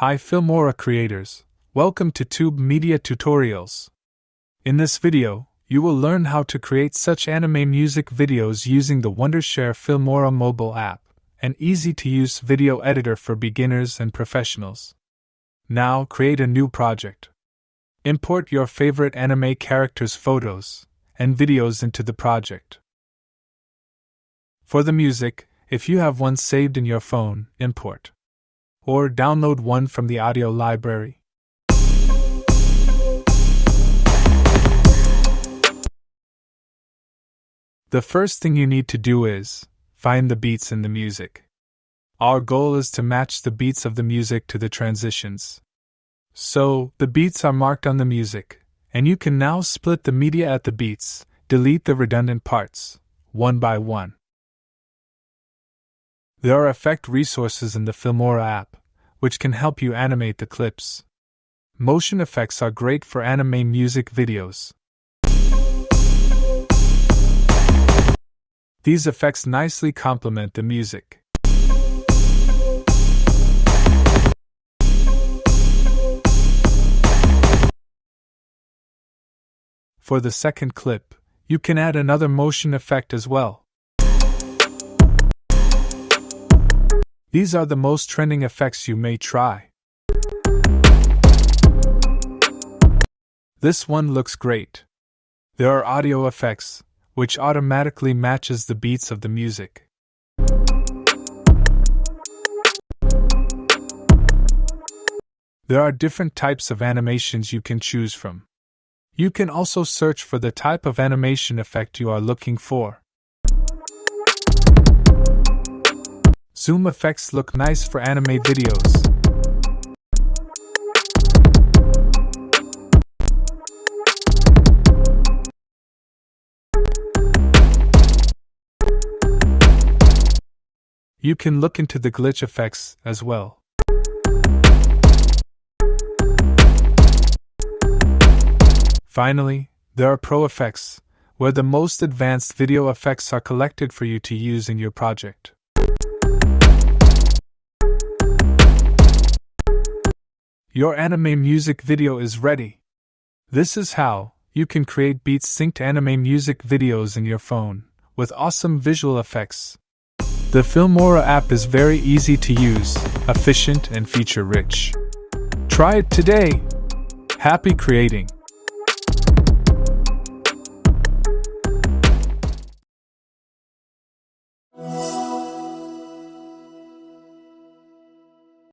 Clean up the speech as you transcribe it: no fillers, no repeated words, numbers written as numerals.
Hi Filmora creators, welcome to Tube Media Tutorials. In this video, you will learn how to create such anime music videos using the Wondershare Filmora Mobile app, an easy-to-use video editor for beginners and professionals. Now create a new project. Import your favorite anime characters' photos and videos into the project. For the music, if you have one saved in your phone, import. Or download one from the audio library. The first thing you need to do is find the beats in the music. Our goal is to match the beats of the music to the transitions. So, the beats are marked on the music, and you can now split the media at the beats, delete the redundant parts, one by one. There are effect resources in the Filmora app, which can help you animate the clips. Motion effects are great for anime music videos. These effects nicely complement the music. For the second clip, you can add another motion effect as well. These are the most trending effects you may try. This one looks great. There are audio effects, which automatically matches the beats of the music. There are different types of animations you can choose from. You can also search for the type of animation effect you are looking for. Zoom effects look nice for anime videos. You can look into the glitch effects as well. Finally, there are pro effects, where the most advanced video effects are collected for you to use in your project. Your anime music video is ready. This is how you can create beat-synced anime music videos in your phone, with awesome visual effects. The Filmora app is very easy to use, efficient and feature-rich. Try it today! Happy creating!